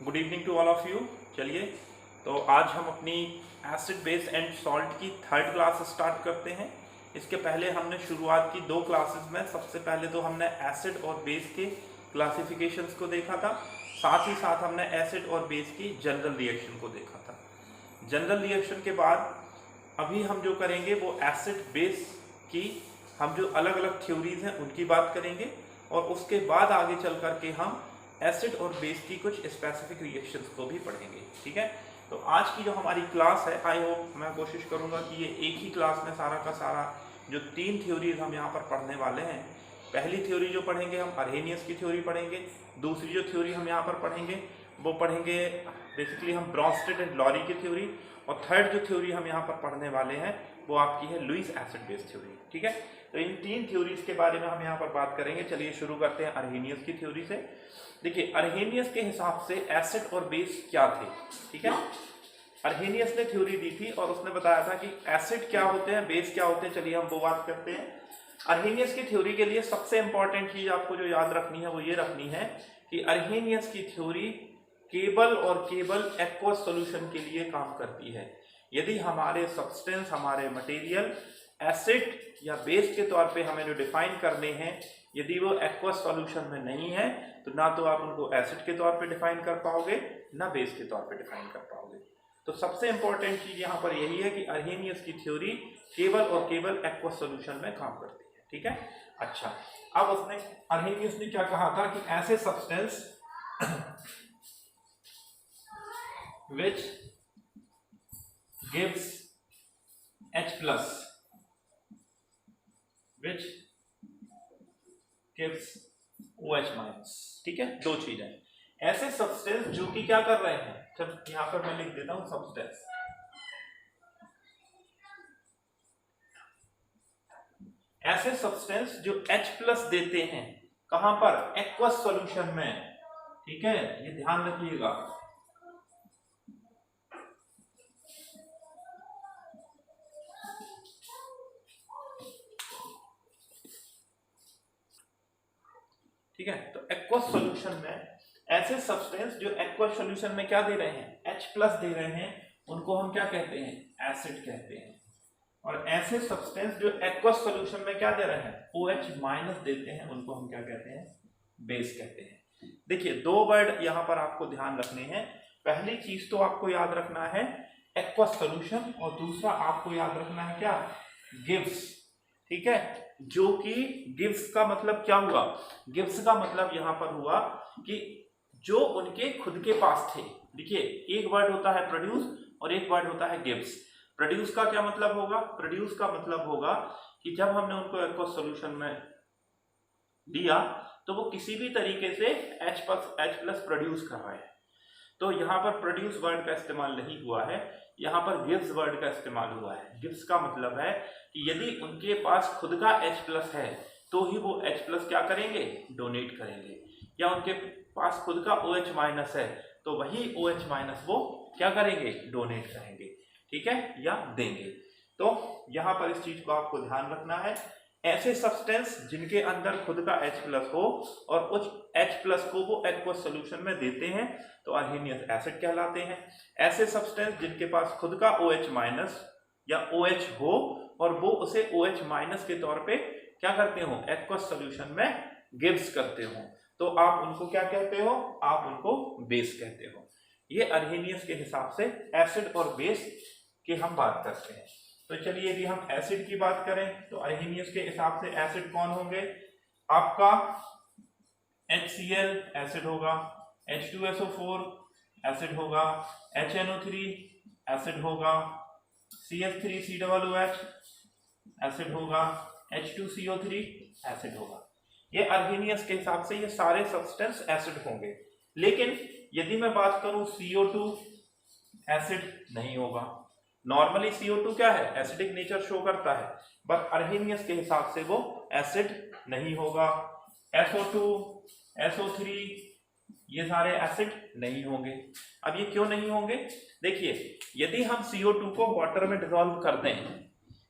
Good evening to all of you. चलिए, तो आज हम अपनी एसिड बेस एंड सॉल्ट की थर्ड क्लास स्टार्ट करते हैं। इसके पहले हमने शुरुआत की दो क्लासेस में। सबसे पहले तो हमने एसिड और बेस के क्लासिफिकेशंस को देखा था, साथ ही साथ हमने एसिड और बेस की जनरल रिएक्शन को देखा था। जनरल रिएक्शन के बाद अभी हम जो करेंगे वो एसिड बेस की हम जो अलग अलग थ्योरीज हैं उनकी बात करेंगे, और उसके बाद आगे चल करके हम एसिड और बेस की कुछ स्पेसिफिक रिएक्शंस को भी पढ़ेंगे। ठीक है, तो आज की जो हमारी क्लास है, आई होप, मैं कोशिश करूंगा कि ये एक ही क्लास में सारा का सारा जो तीन थ्योरीज हम यहाँ पर पढ़ने वाले हैं। पहली थ्योरी जो पढ़ेंगे हम अरहेनियस की थ्योरी पढ़ेंगे। दूसरी जो थ्योरी हम यहाँ पर पढ़ेंगे वो पढ़ेंगे बेसिकली हम ब्रॉन्स्टेड एंड लॉरी की थ्योरी। और थर्ड जो थ्योरी हम यहाँ पर पढ़ने वाले हैं वो आपकी है लुईस एसिड बेस थ्योरी। ठीक है, तो इन तीन थ्योरीज के बारे में हम यहाँ पर बात करेंगे। चलिए शुरू करते हैं अरहेनियस की थ्योरी से। देखिए, अरहेनियस के हिसाब से एसिड और बेस क्या थे। ठीक है, अरहेनियस ने थ्योरी दी थी और उसने बताया था कि एसिड क्या होते हैं, बेस क्या होते हैं। चलिए हम वो बात करते हैं। अरहेनियस की थ्योरी के लिए सबसे इंपॉर्टेंट चीज आपको जो याद रखनी है वो ये रखनी है कि अरहेनियस की थ्योरी केवल और केवल एक्वस सॉल्यूशन के लिए काम करती है। यदि हमारे सब्सटेंस, हमारे मटेरियल एसिड या बेस के तौर पे हमें जो डिफाइन करने हैं, यदि वो एक्वस सॉल्यूशन में नहीं है तो ना तो आप उनको एसिड के तौर पे डिफाइन कर पाओगे ना बेस के तौर पे डिफाइन कर पाओगे। तो सबसे इंपॉर्टेंट चीज यहाँ पर यही है कि अरहेनियस की थ्योरी केवल और केवल एक्वस सॉल्यूशन में काम करती है। ठीक है, अच्छा, अब उसने अरहेनियस ने क्या कहा था कि ऐसे substance which gives H plus, which gives OH minus। ठीक है, दो चीजें, ऐसे सब्सटेंस जो कि क्या कर रहे हैं, जब यहां पर मैं लिख देता हूं सब्सटेंस, ऐसे सब्सटेंस जो H प्लस देते हैं कहां पर, एक्वस सॉल्यूशन में। ठीक है, ये ध्यान रखिएगा। ठीक है, तो एक्वस सॉल्यूशन में ऐसे सब्सटेंस जो एक्वस सॉल्यूशन में क्या दे रहे हैं, H प्लस दे रहे हैं, उनको हम क्या कहते हैं, एसिड कहते हैं। और ऐसे सब्सटेंस जो एक्वस सॉल्यूशन में क्या दे रहे हैं, OH माइनस देते हैं, उनको हम क्या कहते हैं, बेस कहते हैं। देखिए, दो वर्ड यहाँ पर आपको ध्यान रखने हैं। पहली चीज तो आपको याद रखना है एक्वस सॉल्यूशन, और दूसरा आपको याद रखना है क्या, गिव्स। ठीक है, जो कि गिव्स का मतलब क्या हुआ, गिव्स का मतलब यहां पर हुआ कि जो उनके खुद के पास थे। देखिए, एक वर्ड होता है प्रोड्यूस और एक वर्ड होता है गिव्स। प्रोड्यूस का क्या मतलब होगा, प्रोड्यूस का मतलब होगा कि जब हमने उनको एक्वस सॉल्यूशन में दिया तो वो किसी भी तरीके से H प्लस प्रोड्यूस कर रहे हैं। तो यहाँ पर प्रोड्यूस वर्ड का इस्तेमाल नहीं हुआ है, यहाँ पर गिव्स वर्ड का इस्तेमाल हुआ है। गिव्स का मतलब है कि यदि उनके पास खुद का H प्लस है तो ही वो H प्लस क्या करेंगे, डोनेट करेंगे, या उनके पास खुद का OH माइनस है तो वही OH माइनस वो क्या करेंगे, डोनेट करेंगे। ठीक है, या देंगे। तो यहाँ पर इस चीज को आपको ध्यान रखना है। ऐसे सब्सटेंस जिनके अंदर खुद का H प्लस हो और उस H प्लस को वो एक्वस सॉल्यूशन में देते हैं तो अरहेनियस एसिड कहलाते हैं। ऐसे सब्सटेंस जिनके पास खुद का OH माइनस या OH हो और वो उसे OH माइनस के तौर पे क्या करते हो, एक्वस सॉल्यूशन में गिव्स करते हो, तो आप उनको क्या कहते हो, आप उनको बेस कहते हो। ये अरहेनियस के हिसाब से एसिड और बेस की हम बात करते हैं। तो चलिए, यदि हम एसिड की बात करें तो अरहेनियस के हिसाब से एसिड कौन होंगे, आपका HCl एसिड होगा, H2SO4 एसिड होगा, HNO3 एसिड होगा, CH3COOH एसिड होगा, H2CO3 एसिड होगा। ये अरहेनियस के हिसाब से ये सारे सब्सटेंस एसिड होंगे। लेकिन यदि मैं बात करूं CO2 एसिड नहीं होगा। नॉर्मली CO2 क्या है, एसिडिक नेचर शो करता है, बट अरहेनियस के हिसाब से वो एसिड नहीं होगा। SO2, SO3 ये सारे एसिड नहीं होंगे। अब ये क्यों नहीं होंगे, देखिए, यदि हम CO2 को वाटर में डिसॉल्व कर दें,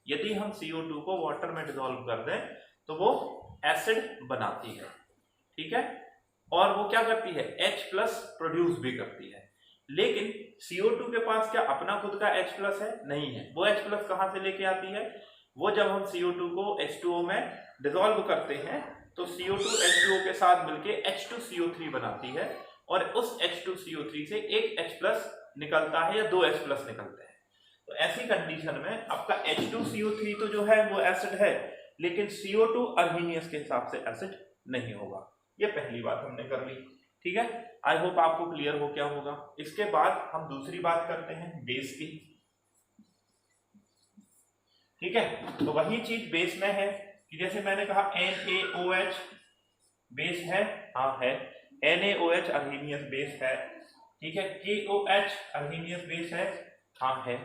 यदि हम CO2 को वाटर में डिसॉल्व कर दें तो वो एसिड बनाती है। ठीक है, और वो क्या करती है H प्लस प्रोड्यूस भी करती है। लेकिन CO2 के पास क्या अपना खुद का H प्लस है? नहीं है। वो H प्लस कहाँ से लेके आती है? वो जब हम CO2 को H2O में डिसॉल्व करते हैं तो CO2 H2O के साथ मिलके H2CO3 बनाती है और उस H2CO3 से एक H प्लस निकलता है या दो H प्लस निकलते हैं। तो ऐसी कंडीशन में आपका H2CO3 तो जो है वो एसिड है, लेकिन CO2 अर्हीनियस के हिसाब से एसिड नहीं होगा। ये पहली बात हमने कर ली, ठीक है। आई होप आपको क्लियर हो क्या होगा। इसके बाद हम दूसरी बात करते हैं बेस की, ठीक है। तो वही चीज बेस में है कि जैसे मैंने कहा NaOH बेस है, हाँ है। NaOH अर्हीनियस बेस है, ठीक है। KOH अर्हीनियस बेस है, हाँ है।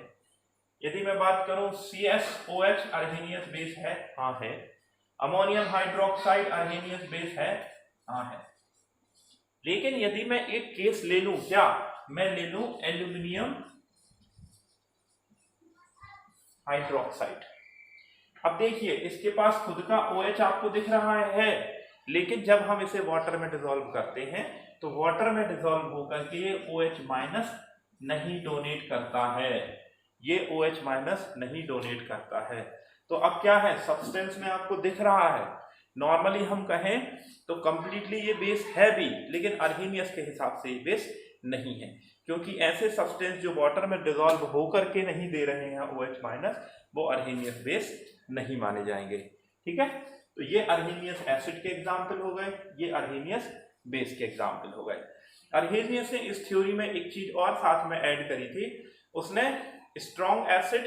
यदि मैं बात करूं CSOH अर्हीनियस बेस है, हाँ है। अमोनियम हाइड्रोक्साइड अर्हीनियस बेस है, हाँ है। लेकिन यदि मैं एक केस ले लूं, क्या मैं ले लूं एल्यूमिनियम हाइड्रोक्साइड। अब देखिए इसके पास खुद का OH आपको दिख रहा है, लेकिन जब हम इसे वाटर में डिसॉल्व करते हैं तो वाटर में डिसॉल्व होकर के ये OH माइनस नहीं डोनेट करता है, ये OH माइनस नहीं डोनेट करता है। तो अब क्या है, सब्सटेंस में आपको दिख रहा है। नॉर्मली हम कहें तो कंप्लीटली ये बेस है भी, लेकिन अर्हीनियस के हिसाब से ये बेस नहीं है, क्योंकि ऐसे सब्सटेंस जो वाटर में डिसॉल्व होकर के नहीं दे रहे हैं OH माइनस, वो अर्हीनियस बेस नहीं माने जाएंगे, ठीक है। तो ये अर्हीनियस एसिड के एग्जाम्पल हो गए, ये अर्हीनियस बेस के एग्जाम्पल हो गए। अर्हीनियस ने इस थ्योरी में एक चीज और साथ में ऐड करी थी, उसने स्ट्रॉन्ग एसिड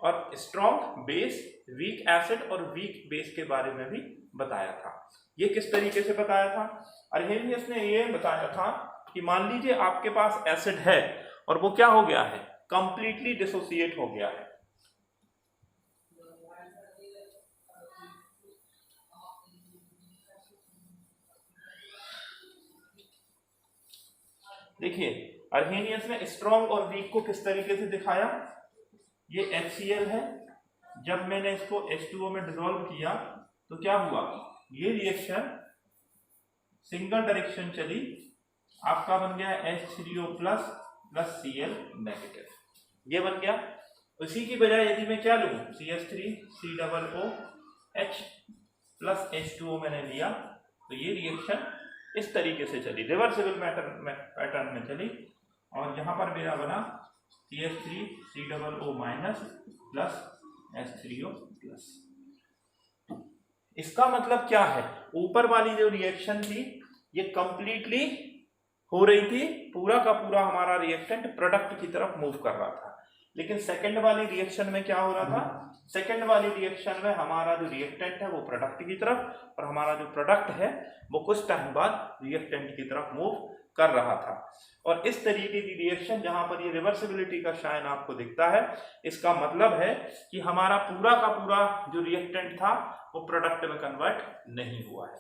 और स्ट्रॉन्ग बेस, वीक एसिड और वीक बेस के बारे में भी बताया था। ये किस तरीके से बताया था? अर्हीनियस ने ये बताया था कि मान लीजिए आपके पास एसिड है और वो क्या हो गया है, कंप्लीटली डिसोसिएट हो गया है। देखिए अर्हीनियस ने स्ट्रॉन्ग और वीक को किस तरीके से दिखाया, ये HCl है, जब मैंने इसको H2O में डिसॉल्व किया तो क्या हुआ, ये रिएक्शन सिंगल डायरेक्शन चली, आपका बन गया H3O plus plus Cl negative, ये बन गया। उसी की बजाय यदि मैं क्या लूं, CH3COOH प्लस H2O मैंने लिया तो ये रिएक्शन इस तरीके से चली, रिवर्सिबल पैटर्न में चली, और यहां पर मेरा बना CH3COO minus plus H3O plus. इसका मतलब क्या है, ऊपर वाली जो रिएक्शन थी ये कंप्लीटली हो रही थी, पूरा का पूरा हमारा रिएक्टेंट प्रोडक्ट की तरफ मूव कर रहा था, लेकिन सेकंड वाली रिएक्शन में क्या हो रहा था, सेकंड वाली रिएक्शन में हमारा जो रिएक्टेंट है वो प्रोडक्ट की तरफ, और हमारा जो प्रोडक्ट है वो कुछ टाइम बाद रिएक्टेंट की तरफ मूव कर रहा था। और इस तरीके की रिएक्शन जहां पर ये रिवर्सिबिलिटी का साइन आपको दिखता है, इसका मतलब है कि हमारा पूरा का पूरा जो रिएक्टेंट था वो प्रोडक्ट में कन्वर्ट नहीं हुआ है।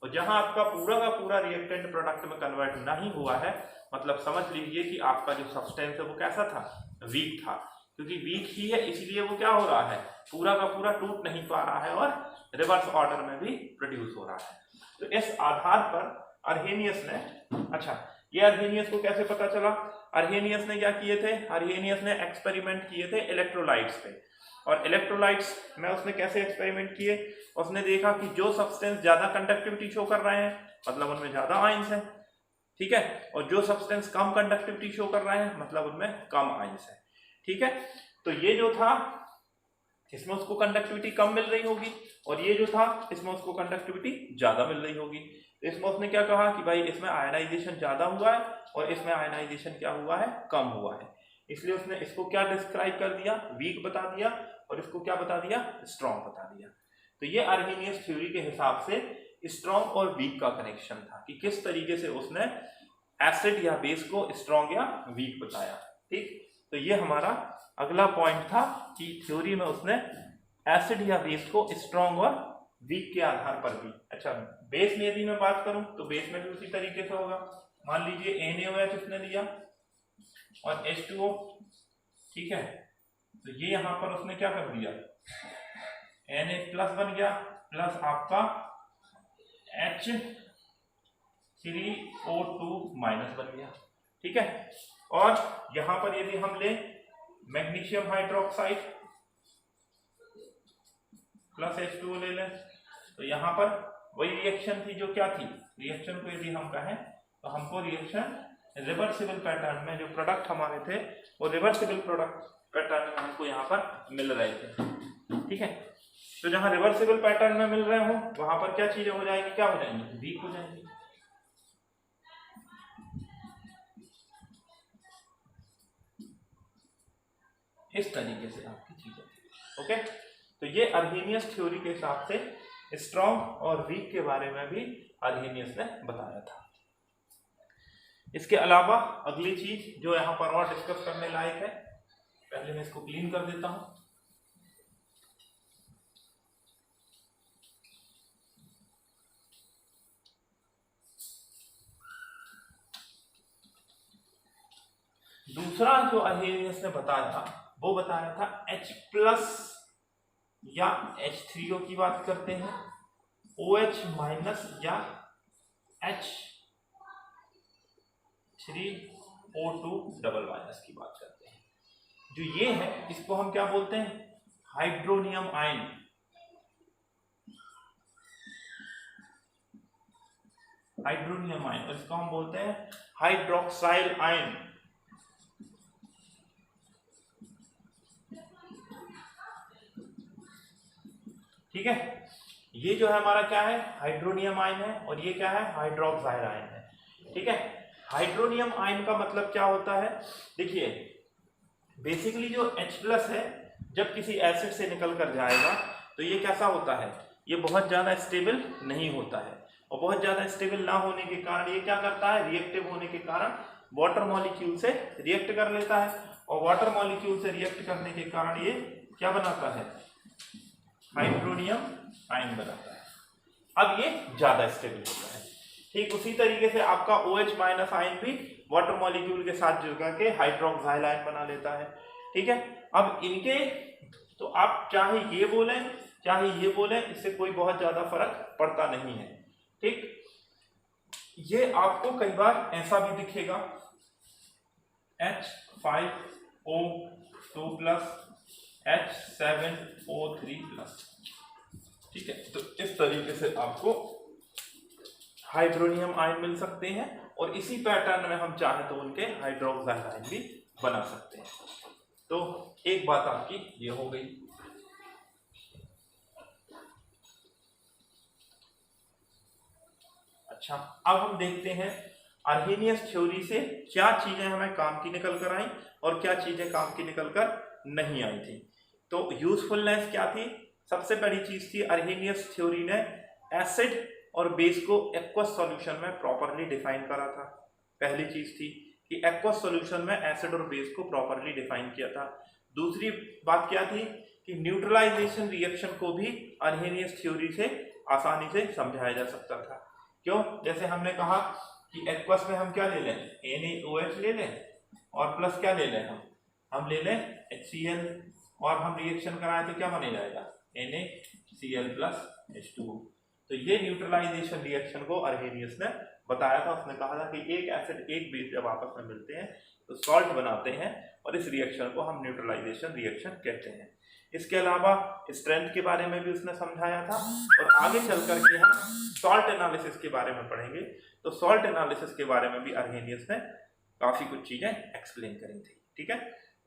और जहां आपका पूरा का पूरा रिएक्टेंट प्रोडक्ट में कन्वर्ट नहीं हुआ है, मतलब समझ लीजिए कि आपका जो सब्सटेंस है वो कैसा था, वीक था। क्योंकि वीक ही है इसलिए वो क्या हो रहा है, पूरा का पूरा टूट नहीं पा रहा है और रिवर्स ऑर्डर में भी प्रोड्यूस हो रहा है। तो इस आधार पर अर्हीनियस ने, अच्छा ये अर्हीनियस को कैसे पता चला, अर्हीनियस ने क्या किए थे, अर्हीनियस ने एक्सपेरिमेंट किए थे इलेक्ट्रोलाइट्स पे। और इलेक्ट्रोलाइट्स में उसने कैसे एक्सपेरिमेंट किए, उसने देखा कि जो सब्सटेंस ज्यादा कंडक्टिविटी शो कर रहे हैं मतलब उनमें ज्यादा आयंस है, ठीक है, और जो सब्सटेंस कम कंडक्टिविटी शो कर रहे हैं मतलब उनमें कम आयंस है, ठीक है। तो ये जो था इसमें उसको कंडक्टिविटी कम मिल रही होगी, और ये जो था इसमें उसको कंडक्टिविटी ज्यादा मिल रही होगी। तो इसमें उसने क्या कहा कि भाई इसमें आयनाइजेशन ज्यादा हुआ है और इसमें आयनाइजेशन क्या हुआ है, कम हुआ है। इसलिए उसने इसको क्या डिस्क्राइब कर दिया, वीक बता दिया, और इसको क्या बता दिया, स्ट्रॉन्ग बता दिया। तो ये अर्हीनियस थ्योरी के हिसाब से स्ट्रॉन्ग और वीक का कनेक्शन था कि किस तरीके से उसने एसिड या बेस को स्ट्रॉन्ग या वीक बताया, ठीक। तो ये हमारा अगला पॉइंट था कि थ्योरी में उसने एसिड या बेस को स्ट्रॉन्ग और वीक के आधार पर भी, अच्छा बेस में यदि मैं बात करूं तो बेस में भी उसी तरीके से होगा। मान लीजिए NaOH उसने लिया और H2O, ठीक है, तो ये यहां पर उसने क्या कर दिया, Na प्लस बन गया, प्लस आपका H 3O2 माइनस बन गया, ठीक है। और यहां पर यदि हम ले मैग्नीशियम हाइड्रोक्साइड प्लस H2O ले लें, तो यहां पर वही रिएक्शन थी जो क्या थी, रिएक्शन को यदि हम कहें तो हमको रिएक्शन रिवर्सिबल पैटर्न में जो प्रोडक्ट हमारे थे वो रिवर्सिबल प्रोडक्ट पैटर्न में हमको यहाँ पर मिल रहे थे, ठीक है। तो जहां रिवर्सिबल पैटर्न में मिल रहे हो वहां पर क्या चीजें हो जाएंगी, क्या हो जाएंगी, वीक हो जाएंगी। इस तरीके से आपकी चीजें, ओके। तो ये अर्हेनियस थ्योरी के हिसाब से स्ट्रॉन्ग और वीक के बारे में भी अर्हेनियस ने बताया था। इसके अलावा अगली चीज जो यहाँ पर और डिस्कस करने लायक है, पहले मैं इसको क्लीन कर देता हूं। दूसरा जो अर्हेनियस ने बताया था वो बताया था H+ या H3O की बात करते हैं, OH- या H3O2 की बात करते हैं। जो ये है इसको हम क्या बोलते हैं, हाइड्रोनियम आयन। हाइड्रोनियम आयन, और इसको हम बोलते हैं हाइड्रोक्साइल आयन। ठीक है, ये जो है हमारा क्या है, हाइड्रोनियम आयन है, और ये क्या है, हाइड्रोक्साइल आयन है, ठीक है। हाइड्रोनियम आयन का मतलब क्या होता है, देखिए बेसिकली जो H+ है जब किसी एसिड से निकल कर जाएगा तो ये कैसा होता है, ये बहुत ज्यादा स्टेबल नहीं होता है, और बहुत ज्यादा स्टेबल ना होने के कारण ये क्या करता है, रिएक्टिव होने के कारण वाटर मॉलिक्यूल से रिएक्ट कर लेता है, और वाटर मॉलिक्यूल से रिएक्ट करने के कारण ये क्या बनाता है, हाइड्रोनियम आयन बनाता है। अब ये ज्यादा स्टेबल होता है। ठीक उसी तरीके से आपका OH- आयन भी वाटर मॉलिक्यूल के साथ जुड़ के हाइड्रोक्साइल आयन बना लेता है, ठीक है। अब इनके तो आप चाहे ये बोलें चाहे ये बोलें, इससे कोई बहुत ज्यादा फर्क पड़ता नहीं है, ठीक। ये आपको कई बार ऐसा भी दिखेगा H5O2+ H7O3+, ठीक है। तो इस तरीके से आपको हाइड्रोनियम आयन मिल सकते हैं, और इसी पैटर्न में हम चाहे तो उनके हाइड्रोक्साइड आयन भी बना सकते हैं। तो एक बात आपकी ये हो गई। अच्छा, अब हम देखते हैं अर्हेनियस थ्योरी से क्या चीजें हमें काम की निकल कर आई और क्या चीजें काम की निकल कर नहीं आई थी। तो यूजफुलनेस क्या थी, सबसे बड़ी चीज थी अर्हेनियस थ्योरी ने एसिड और बेस को एक्वस सॉल्यूशन में प्रॉपरली डिफाइन करा था। पहली चीज थी कि एक्वस सॉल्यूशन में एसिड और बेस को प्रॉपरली डिफाइन किया था। दूसरी बात क्या थी कि न्यूट्रलाइजेशन रिएक्शन को भी अर्हेनियस थ्योरी से आसानी से समझाया जा सकता था। क्यों, जैसे हमने कहा कि एक्वस में हम क्या ले लें, NaOH ले लें, और प्लस क्या ले लें, हम ले लें HCl, और हम रिएक्शन कराएं तो क्या बने जाएगा, NaCl+ H2O। तो ये न्यूट्रलाइजेशन रिएक्शन को अर्हेनियस ने बताया था। उसने कहा था कि एक एसिड एक बेस जब आपस में मिलते हैं तो सॉल्ट बनाते हैं, और इस रिएक्शन को हम न्यूट्रलाइजेशन रिएक्शन कहते हैं। इसके अलावा स्ट्रेंथ के बारे में भी उसने समझाया था, और आगे चल करके हम सॉल्ट एनालिसिस के बारे में पढ़ेंगे। तो सॉल्ट एनालिसिस के बारे में भी अर्हेनियस ने काफी कुछ चीजें एक्सप्लेन करी थी, ठीक है।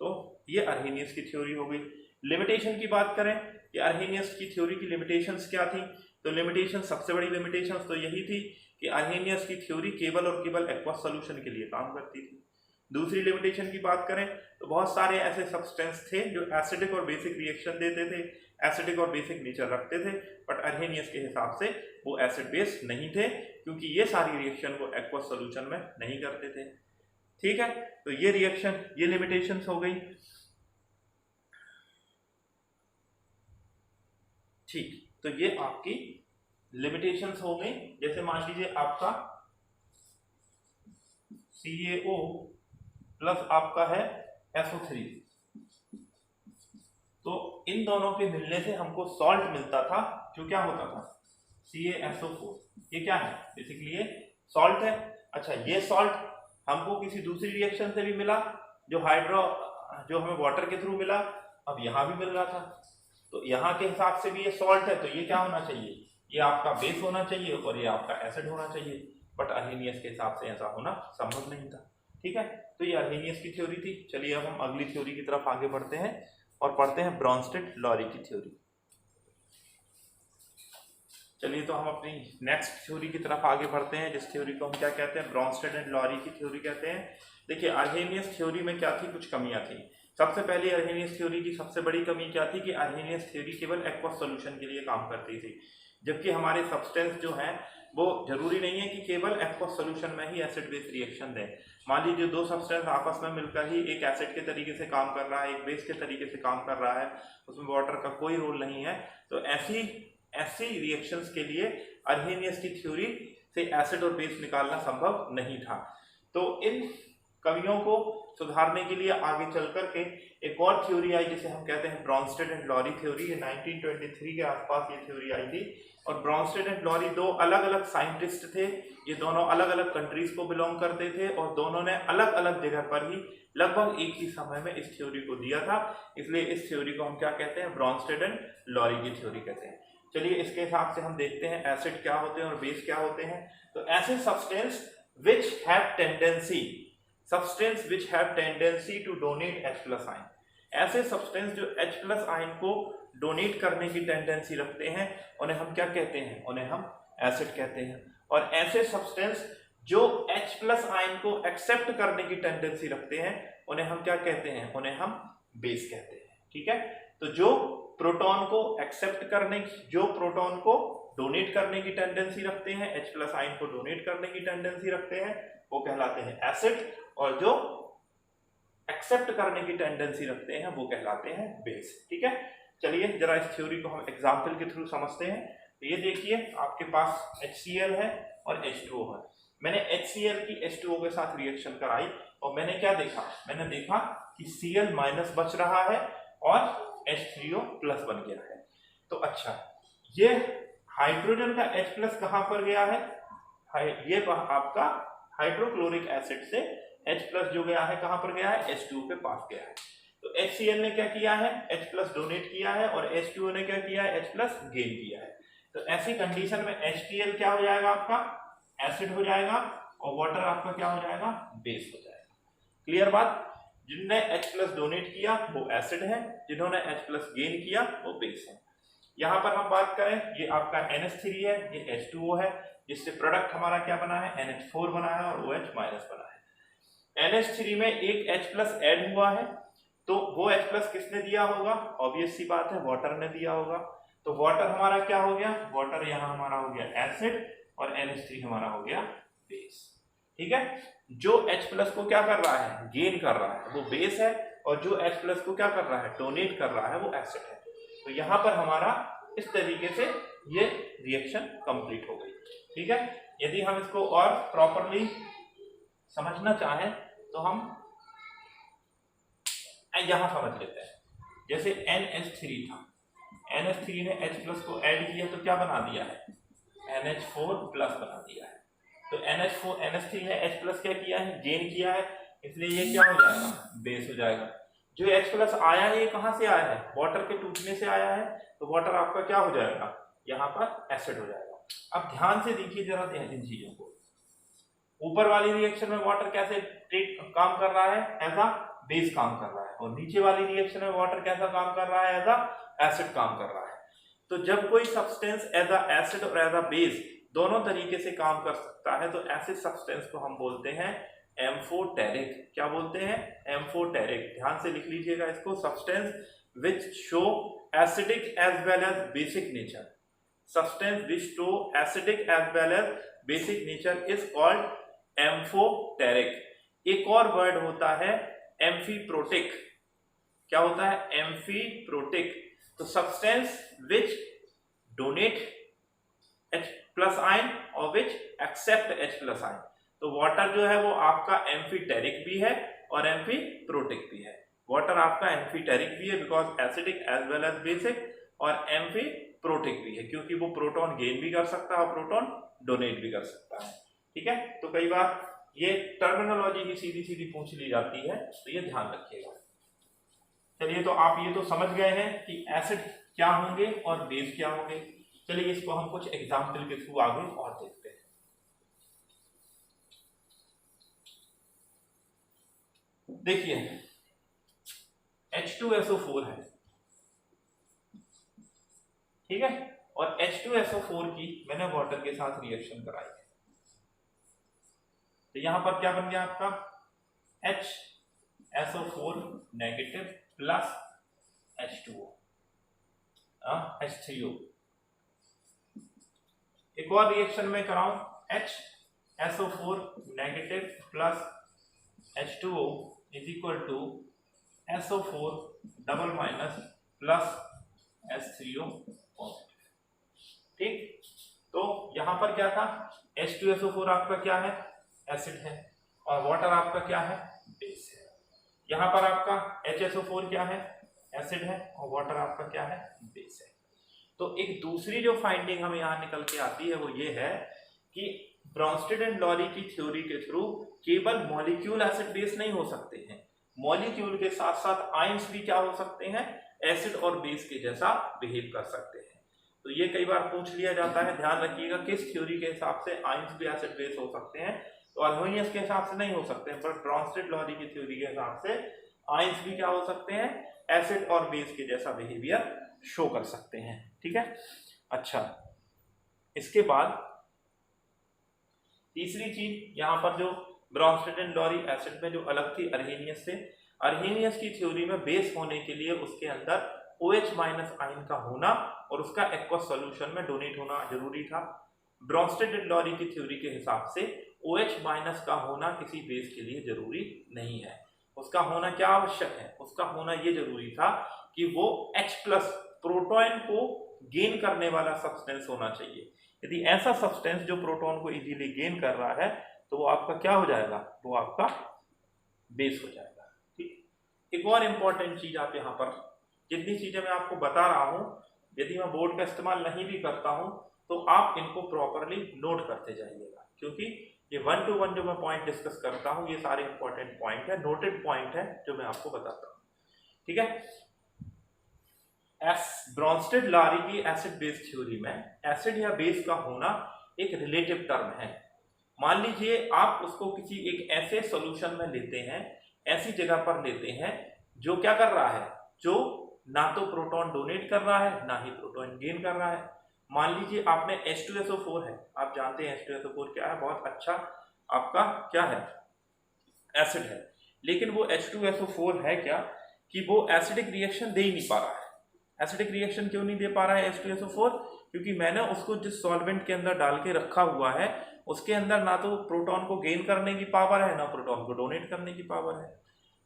तो ये अर्हेनियस की थ्योरी हो गई। लिमिटेशन की बात करें कि अर्हेनियस की थ्योरी की लिमिटेशंस क्या थी, तो लिमिटेशन, सबसे बड़ी लिमिटेशंस तो यही थी कि अर्हेनियस की थ्योरी केवल और केवल एक्वस सॉल्यूशन के लिए काम करती थी। दूसरी लिमिटेशन की बात करें तो बहुत सारे ऐसे सब्सटेंस थे जो एसिडिक और बेसिक रिएक्शन देते थे, एसिडिक और बेसिक नेचर रखते थे, बट अर्हेनियस के हिसाब से वो एसिड बेस नहीं थे, क्योंकि ये सारी रिएक्शन को एक्वस सॉल्यूशन में नहीं करते थे, ठीक है। तो ये रिएक्शन, ये लिमिटेशंस हो गई, ठीक। तो ये आपकी लिमिटेशंस हो गई। जैसे मान लीजिए आपका CaO प्लस आपका है SO3, तो इन दोनों के मिलने से हमको सॉल्ट मिलता था, जो क्या होता था CaSO4। ये क्या है, बेसिकली ये सॉल्ट है। अच्छा, ये सॉल्ट हमको किसी दूसरी रिएक्शन से भी मिला, जो हमें वाटर के थ्रू मिला, अब यहाँ भी मिल रहा था, तो यहाँ के हिसाब से भी ये सॉल्ट है, तो ये क्या होना चाहिए, ये आपका बेस होना चाहिए और ये आपका एसिड होना चाहिए। बट अर्हेनियस के हिसाब से ऐसा होना संभव नहीं था। ठीक है, तो ये अर्हेनियस की थ्योरी थी। चलिए अब हम अगली थ्योरी की तरफ आगे बढ़ते हैं और पढ़ते हैं ब्रॉन्स्टेड-लॉरी की थ्योरी। चलिए तो हम अपनी नेक्स्ट थ्योरी की तरफ आगे बढ़ते हैं, जिस थ्योरी को हम क्या कहते हैं, ब्रॉन्स्टेड एंड लॉरी की थ्योरी कहते हैं। देखिए अर्हेनियस थ्योरी में क्या थी, कुछ कमियां थी। सबसे पहले अर्हेनियस थ्योरी की सबसे बड़ी कमी क्या थी कि अर्हेनियस थ्योरी केवल एक्वस सॉल्यूशन के लिए काम करती थी, जबकि हमारे सब्सटेंस जो हैं वो जरूरी नहीं है कि केवल एक्वस सॉल्यूशन में ही एसिड बेस रिएक्शन दें। मान लीजिए दो सब्सटेंस आपस में मिलकर ही एक एसिड के तरीके से काम कर रहा है, एक बेस के तरीके से काम कर रहा है, उसमें वाटर का कोई रोल नहीं है, तो ऐसी रिएक्शंस के लिए अर्हेनियस की थ्योरी से एसिड और बेस निकालना संभव नहीं था। तो इन कमियों को सुधारने के लिए आगे चल करके एक और थ्योरी आई जिसे हम कहते हैं ब्रॉन्स्टेड एंड लॉरी थ्योरी। ये 1923 के आसपास ये थ्योरी आई थी। और ब्रॉन्स्टेड एंड लॉरी दो अलग अलग साइंटिस्ट थे, ये दोनों अलग अलग कंट्रीज को बिलोंग करते थे और दोनों ने अलग अलग जगह पर ही लगभग एक ही समय में इस थ्योरी को दिया था। इसलिए इस थ्योरी को हम क्या कहते हैं, ब्रॉन्स्टेड एंड लॉरी की थ्योरी कहते हैं। चलिए इसके हिसाब से हम देखते हैं एसिड क्या होते हैं और बेस क्या होते हैं। तो ऐसे substance which have tendency to donate H+ ion, ऐसे सब्सटेंस जो H+ आयन को डोनेट करने की टेंडेंसी रखते हैं उन्हें हम क्या कहते हैं, उन्हें हम एसिड कहते हैं। और ऐसे सब्सटेंस जो H+ आयन को एक्सेप्ट करने की टेंडेंसी रखते हैं उन्हें हम क्या कहते हैं, उन्हें हम बेस कहते हैं। ठीक है, तो जो प्रोटॉन को एक्सेप्ट करने की, जो प्रोटॉन को डोनेट करने की टेंडेंसी रखते हैं, H+ आयन को डोनेट करने की टेंडेंसी रखते हैं, वो कहलाते हैं एसिड, और जो एक्सेप्ट करने की टेंडेंसी रखते हैं वो कहलाते हैं बेस। ठीक है, चलिए जरा इस थ्योरी को हम एग्जांपल के थ्रू समझते हैं। तो ये देखिए आपके पास HCl है और H2O है। मैंने HCl की H2O के साथ रिएक्शन कराई और मैंने क्या देखा, मैंने देखा कि Cl- बच रहा है और H3O+ बन गया है। तो अच्छा, ये हाइड्रोजन का H+ कहां पर गया है, ये आपका हाइड्रोक्लोरिक एसिड से H+ जो गया है कहां पर गया है, H2O के पास गया है। तो HCl ने क्या किया है, H+ डोनेट किया है और H2O ने क्या किया है, H+ गेन किया है। तो ऐसी कंडीशन में HCl क्या हो जाएगा, आपका एसिड हो जाएगा और वाटर आपका क्या हो जाएगा, बेस हो जाएगा। क्लियर बात, जिनने H+ डोनेट किया वो एसिड है, जिन्होंने H+ गेन किया वो बेस है। यहां पर हम बात करें, ये आपका NH3 है, ये H2O है, जिससे प्रोडक्ट हमारा क्या बना है, NH4 बना है और OH- बना है। NH3 में एक H+ ऐड हुआ है, तो वो H+ किसने दिया होगा, ऑब्वियस सी बात है वाटर ने दिया होगा। तो वाटर हमारा क्या हो गया, वाटर यहाँ हमारा हो गया एसिड और NH3 हमारा हो गया बेस। ठीक है, जो H+ को क्या कर रहा है, गेन कर रहा है, वो बेस है, और जो H+ को क्या कर रहा है, डोनेट कर रहा है, वो एसिड है। तो यहाँ पर हमारा इस तरीके से ये रिएक्शन कंप्लीट हो गई। ठीक है, यदि हम इसको और प्रॉपरली समझना चाहें तो हम यहां समझ लेते हैं। जैसे NH3 था, NH3 ने H+ को ऐड किया तो क्या बना दिया है, NH4+ बना दिया है। तो NH3 ने H+ क्या किया है, गेन किया है, इसलिए ये क्या हो जाएगा, बेस हो जाएगा। जो H+ आया है ये कहां से आया है, वाटर के टूटने से आया है, तो वाटर आपका क्या हो जाएगा, यहाँ पर एसिड हो जाएगा। अब ध्यान से देखिए जरा इन चीजों को, ऊपर वाली रिएक्शन में वाटर कैसे काम कर रहा है, एज अ बेस काम कर रहा है, और नीचे वाली रिएक्शन में वाटर कैसा काम कर रहा है, एज अ एसिड काम कर रहा है। तो जब कोई सब्सटेंस एज अ एसिड और एज अ बेस दोनों तरीके से काम कर सकता है, तो ऐसे सब्सटेंस को हम बोलते हैं एम्फोटेरिक। क्या बोलते हैं, एम्फोटेरिक। ध्यान से लिख लीजिएगा इसको, substance which show acidic as well as basic nature, substance which show acidic as well as basic nature is called amphoteric. एक और वर्ड होता है एम्फीप्रोटिक। क्या होता है, एम्फीप्रोटिक। तो substance which donate H+ ion और विच एक्सेप्ट H+ आयन। तो वाटर जो है वो आपका एम्फीटेरिक भी है और एम्फीप्रोटिक भी है। वाटर आपका एम्फीटेरिक भी है because acidic as well as basic, और एम्फीप्रोटिक भी है क्योंकि वो प्रोटॉन गेन भी कर सकता है और प्रोटॉन डोनेट भी कर सकता है। ठीक है, तो कई बार ये टर्मिनोलॉजी की सीधी सीधी पूछ ली जाती है, तो ये ध्यान रखिएगा। चलिए, तो आप ये तो समझ गए हैं कि एसिड क्या होंगे और बेस क्या होंगे। चलिए इसको हम कुछ एग्जाम्पल के थ्रू आगे और देखते हैं। देखिए H2SO4 है, ठीक है, और H2SO4 की मैंने वाटर के साथ रिएक्शन कराई है, तो यहां पर क्या बन गया आपका HSO4 negative plus H2O H3O। एक और रिएक्शन में कराऊं HSO4 negative plus H2O is equal to SO4 double minus plus H3O positive. ठीक, तो यहां पर क्या था, H2SO4 आपका क्या है, एसिड है, और वाटर आपका क्या है, बेस है। यहां पर आपका HSO4 क्या है, एसिड है, और वाटर आपका क्या है, बेस है। तो एक दूसरी जो फाइंडिंग हमें यहां निकल के आती है वो ये है कि ब्रॉन्स्टेड एंड लॉरी की थ्योरी के थ्रू केवल मॉलिक्यूल एसिड बेस नहीं हो सकते हैं, मॉलिक्यूल के साथ साथ आयंस भी क्या हो सकते हैं, एसिड और बेस के जैसा बिहेव कर सकते हैं। तो ये कई बार पूछ लिया जाता है, ध्यान रखिएगा किस थ्योरी के हिसाब से आयंस भी एसिड बेस हो सकते हैं। तो अर्होनियस के हिसाब से नहीं हो सकते हैं, पर ब्रॉन्स्टेड लॉरी की थ्योरी के हिसाब से आयंस भी क्या हो सकते हैं, एसिड और बेस के जैसा बिहेवियर शो कर सकते हैं। ठीक है, अच्छा, इसके बाद तीसरी चीज यहां पर जो ब्रॉन्स्टेड एंड लॉरी एसिड में जो अलग थी अर्हेनियस से, अर्हेनियस की थ्योरी में बेस होने के लिए उसके अंदर OH माइनस आयन का होना और उसका एक्वस सॉल्यूशन में डोनेट होना जरूरी था। ब्रॉन्स्टेड एंड लॉरी की थ्योरी के हिसाब से OH माइनस का होना किसी बेस के लिए जरूरी नहीं है। उसका होना क्या आवश्यक है, उसका होना ये जरूरी था कि वो H प्लस प्रोटॉन को गेन करने वाला सब्सटेंस होना चाहिए। यदि ऐसा सब्सटेंस जो प्रोटॉन को इजीली गेन कर रहा है तो वो आपका क्या हो जाएगा, वो आपका बेस हो जाएगा। ठीक, एक और इंपॉर्टेंट चीज आप यहाँ पर, जितनी चीजें मैं आपको बता रहा हूं, यदि मैं बोर्ड का इस्तेमाल नहीं भी करता हूं तो आप इनको प्रॉपरली नोट करते जाइएगा, क्योंकि ये 1 to 1 जो मैं पॉइंट डिस्कस करता हूं ये सारे इंपॉर्टेंट पॉइंट है, नोटेड पॉइंट है जो मैं आपको बताता हूं। ठीक है, ब्रॉन्स्टेड लॉरी की एसिड बेस थ्योरी में एसिड या बेस का होना एक रिलेटिव टर्म है। मान लीजिए आप उसको किसी एक ऐसे सॉल्यूशन में लेते हैं, ऐसी जगह पर लेते हैं जो क्या कर रहा है, जो ना तो प्रोटॉन डोनेट कर रहा है ना ही प्रोटॉन गेन कर रहा है। मान लीजिए आपने H2SO4 है, आप जानते हैं H2SO4 क्या है, बहुत अच्छा आपका क्या है, एसिड है, लेकिन वो H2SO4 है क्या कि वो एसिडिक रिएक्शन दे ही नहीं पा रहा है। एसिडिक रिएक्शन क्यों नहीं दे पा रहा है H2SO4, क्योंकि मैंने उसको जिस सॉल्वेंट के अंदर डाल के रखा हुआ है उसके अंदर ना तो प्रोटॉन को गेन करने की पावर है ना प्रोटॉन को डोनेट करने की पावर है।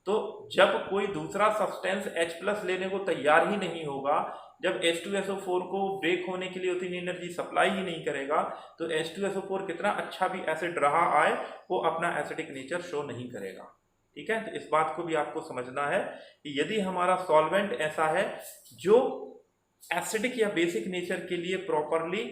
तो जब कोई दूसरा सब्सटेंस H प्लस लेने को तैयार ही नहीं होगा, जब H2SO4 को ब्रेक होने के लिए उतनी एनर्जी सप्लाई ही नहीं करेगा, तो H2SO4 कितना अच्छा भी एसिड रहा आए वो अपना एसिडिक नेचर शो नहीं करेगा। ठीक है, तो इस बात को भी आपको समझना है कि यदि हमारा सॉल्वेंट ऐसा है जो एसिडिक या बेसिक नेचर के लिए प्रॉपरली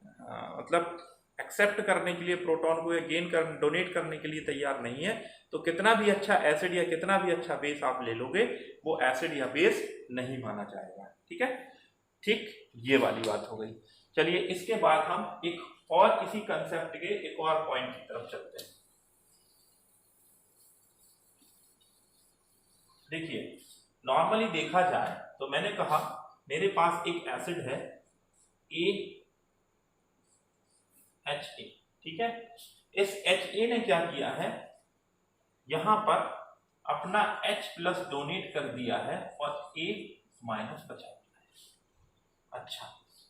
मतलब एक्सेप्ट करने के लिए प्रोटॉन को या गेन कर डोनेट करने के लिए तैयार नहीं है, तो कितना भी अच्छा एसिड या कितना भी अच्छा बेस आप ले लोगे वो एसिड या बेस नहीं माना जाएगा। ठीक है, ठीक, ये वाली बात हो गई। चलिए इसके बाद हम एक और किसी कंसेप्ट के एक और पॉइंट की तरफ चलते हैं। देखिए नॉर्मली देखा जाए तो मैंने कहा मेरे पास एक एसिड है AHA, ठीक है, इस HA ने क्या किया है, यहां पर अपना H प्लस डोनेट कर दिया है और A माइनस बचा दिया है। अच्छा,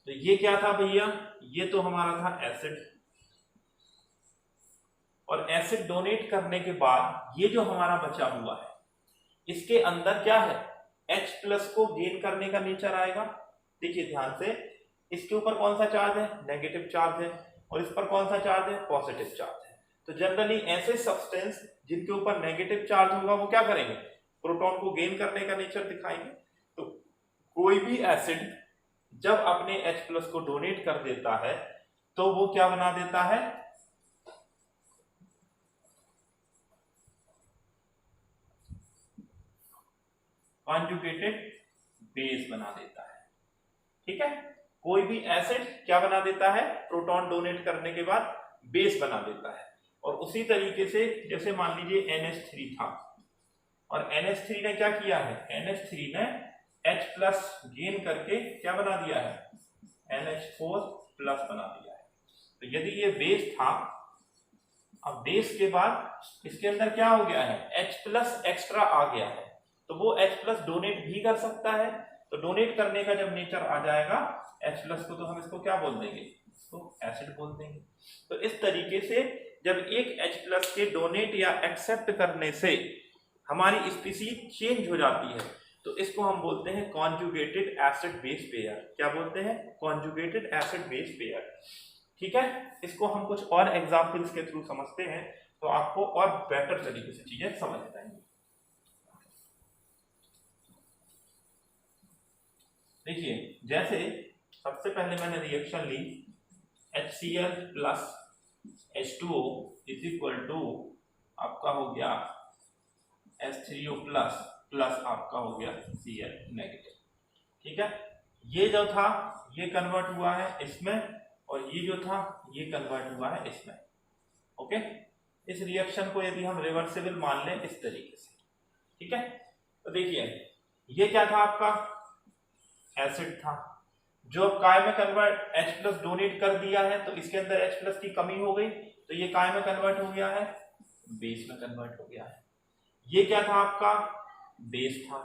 तो ये क्या था भैया, ये तो हमारा था एसिड, और एसिड डोनेट करने के बाद ये जो हमारा बचा हुआ है इसके अंदर क्या है, H प्लस को गेन करने का नेचर आएगा। देखिए ध्यान से, इसके ऊपर कौन सा चार्ज है, नेगेटिव चार्ज है, और इस पर कौन सा चार्ज है, पॉजिटिव चार्ज है। तो जनरली ऐसे सब्सटेंस जिनके ऊपर नेगेटिव चार्ज होगा वो क्या करेंगे, प्रोटॉन को गेन करने का नेचर दिखाएंगे। तो कोई भी एसिड जब अपने H प्लस को डोनेट कर देता है तो वो क्या बना देता है, कॉन्जुगेटेड बेस बना देता है। ठीक है, कोई भी एसिड क्या बना देता है, प्रोटॉन डोनेट करने के बाद बेस बना देता है। और उसी तरीके से जैसे मान लीजिए NH3 था और NH3 ने क्या किया है, NH3 ने H प्लस गेन करके क्या बना दिया है, NH4 प्लस बना दिया है। तो यदि ये बेस था, अब बेस के बाद इसके अंदर क्या हो गया है, H प्लस एक्स्ट्रा आ गया है, तो वो H प्लस डोनेट भी कर सकता है। तो डोनेट करने का जब नेचर आ जाएगा H प्लस को, तो हम इसको क्या बोल देंगे, इसको एसिड बोल देंगे। तो इस तरीके से जब एक H प्लस के डोनेट या एक्सेप्ट करने से हमारी स्पीशीज चेंज हो जाती है, तो इसको हम बोलते हैं कॉन्जुगेटेड एसिड बेस पेयर। क्या बोलते हैं, कॉन्जुगेटेड एसिड बेस पेयर। ठीक है, इसको हम कुछ और एग्जांपल्स के थ्रू समझते हैं तो आपको और बेटर तरीके से चीजें समझ आएंगी। देखिए, जैसे सबसे पहले मैंने रिएक्शन ली HCl plus H2O is equal to आपका हो गया H3O प्लस प्लस आपका हो गया Cl नेगेटिव। ठीक है, ये जो था ये कन्वर्ट हुआ है इसमें, और ये जो था ये कन्वर्ट हुआ है इसमें। ओके, इस रिएक्शन को यदि हम रिवर्सिबल मान लें इस तरीके से, ठीक है, तो देखिए ये क्या था, आपका एसिड था जो काय में कन्वर्ट H प्लस डोनेट कर दिया है, तो इसके अंदर H प्लस की कमी हो गई, तो ये काय में कन्वर्ट हो गया है, बेस में कन्वर्ट हो गया है। ये क्या था, आपका बेस था,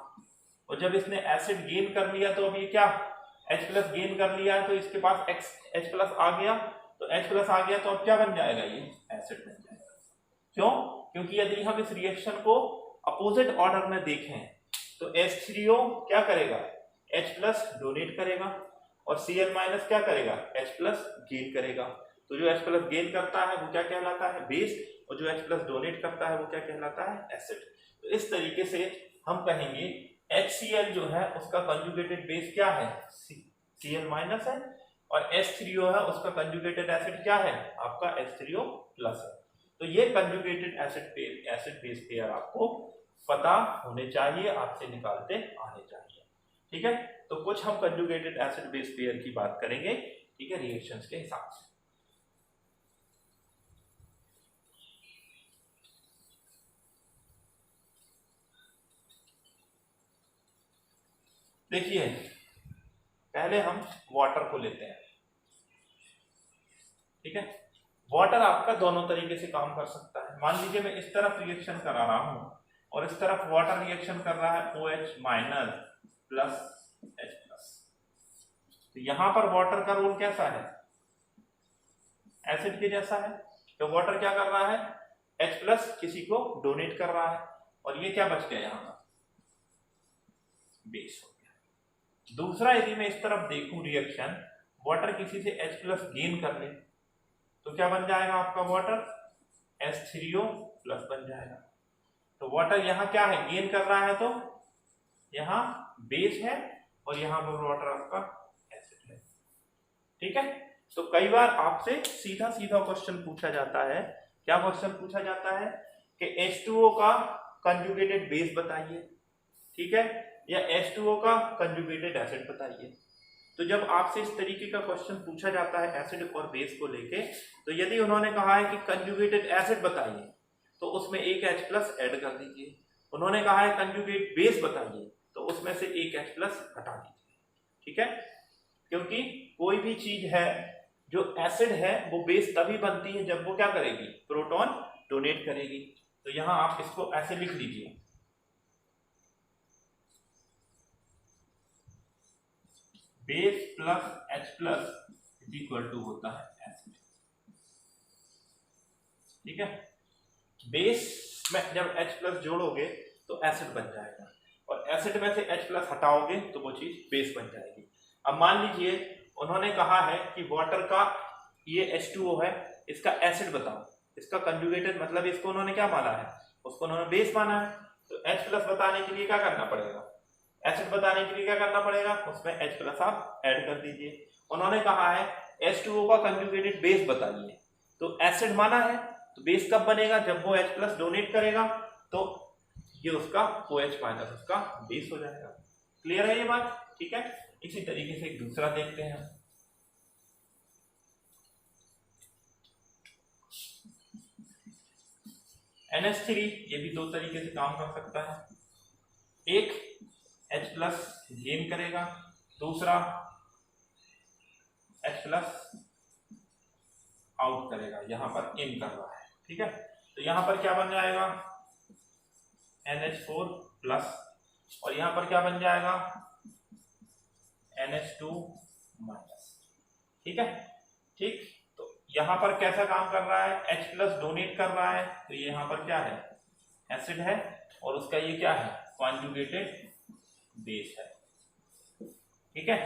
और जब इसने एसिड गेन कर लिया तो अब ये क्या H प्लस गेन कर लिया है, तो इसके पास H प्लस आ गया, तो H प्लस आ गया तो अब क्या बन जाएगा, ये एसिड बन जाएगा। क्यों, क्योंकि यदि हम इस रिएक्शन को अपोजिट ऑर्डर में देखें तो H3O क्या करेगा, H प्लस डोनेट करेगा, और Cl माइनस क्या करेगा, H प्लस गेन करेगा। तो जो H प्लस गेन करता है वो क्या कहलाता है, बेस, और जो H प्लस डोनेट करता है वो क्या कहलाता है, एसिड। तो इस तरीके से हम कहेंगे HCl जो है उसका कंजुगेटेड बेस क्या है, Cl माइनस है, और H3O है उसका कंजुगेटेड एसिड क्या है, आपका H3O प्लस है। तो ये कंजुगेटेड एसिड बेस पेयर आपको पता होने चाहिए, आपसे निकालते आने चाहिए। ठीक है, तो कुछ हम कंजुगेटेड एसिड बेस पेयर की बात करेंगे, ठीक है, रिएक्शंस के हिसाब से। देखिए, पहले हम वाटर को लेते हैं। ठीक है, वाटर आपका दोनों तरीके से काम कर सकता है। मान लीजिए मैं इस तरफ रिएक्शन करा रहा हूं और इस तरफ वाटर रिएक्शन कर रहा है OH minus plus H plus, तो यहां पर वाटर का रोल कैसा है, एसिड के जैसा है। तो वाटर क्या कर रहा है, H प्लस किसी को डोनेट कर रहा है, और ये क्या बच गया, यहां पर बेस हो गया। दूसरा, यदि मैं इस तरफ देखूं रिएक्शन, वाटर किसी से H प्लस गेन कर ले, तो क्या बन जाएगा आपका वाटर, H3O प्लस बन जाएगा। तो वाटर यहाँ क्या है, गेन कर रहा है, तो यहाँ बेस है, और यहाँ पर वाटर आपका एसिड है। ठीक है, तो कई बार आपसे सीधा सीधा क्वेश्चन पूछा जाता है। क्या क्वेश्चन पूछा जाता है कि H2O का कंजुगेटेड बेस बताइए, ठीक है, या H2O का कंजुगेटेड एसिड बताइए। तो जब आपसे इस तरीके का क्वेश्चन पूछा जाता है एसिड और बेस को लेके, तो यदि उन्होंने कहा है कि कंजुगेटेड एसिड बताइए, तो उसमें एक H प्लस ऐड कर दीजिए। उन्होंने कहा है कंजुगेट बेस बताइए, तो उसमें से एक H प्लस हटा दीजिए। ठीक है, क्योंकि कोई भी चीज है जो एसिड है वो बेस तभी बनती है जब वो क्या करेगी, प्रोटॉन डोनेट करेगी। तो यहां आप इसको ऐसे लिख लीजिए, base plus H plus is equal to होता है एसिड। ठीक है, बेस में जब H प्लस जोड़ोगे तो एसिड बन जाएगा, और एसिड में से H प्लस हटाओगे तो वो चीज बेस बन जाएगी। अब मान लीजिए उन्होंने कहा है कि वाटर का ये H2O है, इसका एसिड बताओ, इसका कंजुगेटेड, मतलब इसको उन्होंने क्या माना है, उसको उन्होंने बेस माना है। तो H प्लस बताने के लिए क्या करना पड़ेगा, एसिड बताने के लिए क्या करना पड़ेगा, उसमें H प्लस आप ऐड कर दीजिए। उन्होंने कहा है H2O का कंजुगेटेड बेस बताइए, तो एसिड माना है, तो बेस कब बनेगा, जब वो H प्लस डोनेट करेगा। तो ये उसका OH माइनस उसका बेस हो जाएगा। क्लियर है ये बात? ठीक है। इसी तरीके से एक दूसरा देखते हैं। NH3 ये भी दो तरीके से काम कर सकता है। एक H प्लस गेन करेगा, दूसरा H प्लस आउट करेगा, यहां पर इन कर रहा है। ठीक है, तो यहां पर क्या बन जाएगा NH4 प्लस, और यहां पर क्या बन जाएगा NH2 माइनस। ठीक है, ठीक। तो यहां पर कैसा काम कर रहा है, H प्लस डोनेट कर रहा है, तो ये यहां पर क्या है एसिड है, और उसका ये क्या है कॉन्जुगेटेड बेस है। ठीक है,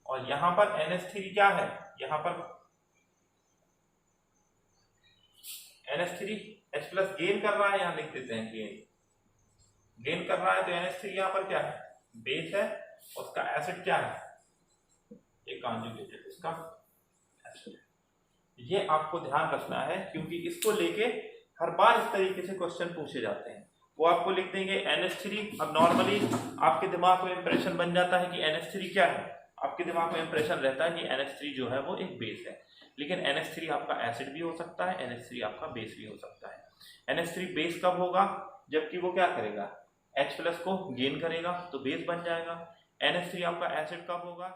और यहां पर NH3 क्या है, यहां पर NH3 H प्लस गेन कर रहा है, यहां लिख देते हैं गेन कर रहा है, तो NH3 यहां पर क्या है बेस है, उसका एसिड क्या है ये कॉन्जुगेटेड इसका एसिड है। ये आपको ध्यान रखना है, क्योंकि इसको लेके हर बार इस तरीके से क्वेश्चन पूछे जाते हैं। वो आपको लिख देंगे NH3। अब नॉर्मली आपके दिमाग में इंप्रेशन बन जाता है कि NH3 क्या है, आपके दिमाग में इंप्रेशन रहता है कि NH3 जो है वो एक बेस है, लेकिन NH3 आपका एसिड भी हो सकता है, NH3 आपका बेस भी हो सकता है। NH3 बेस कब होगा, जबकि वो क्या करेगा H प्लस को गेन करेगा तो बेस बन जाएगा। NH3 आपका एसिड कब होगा,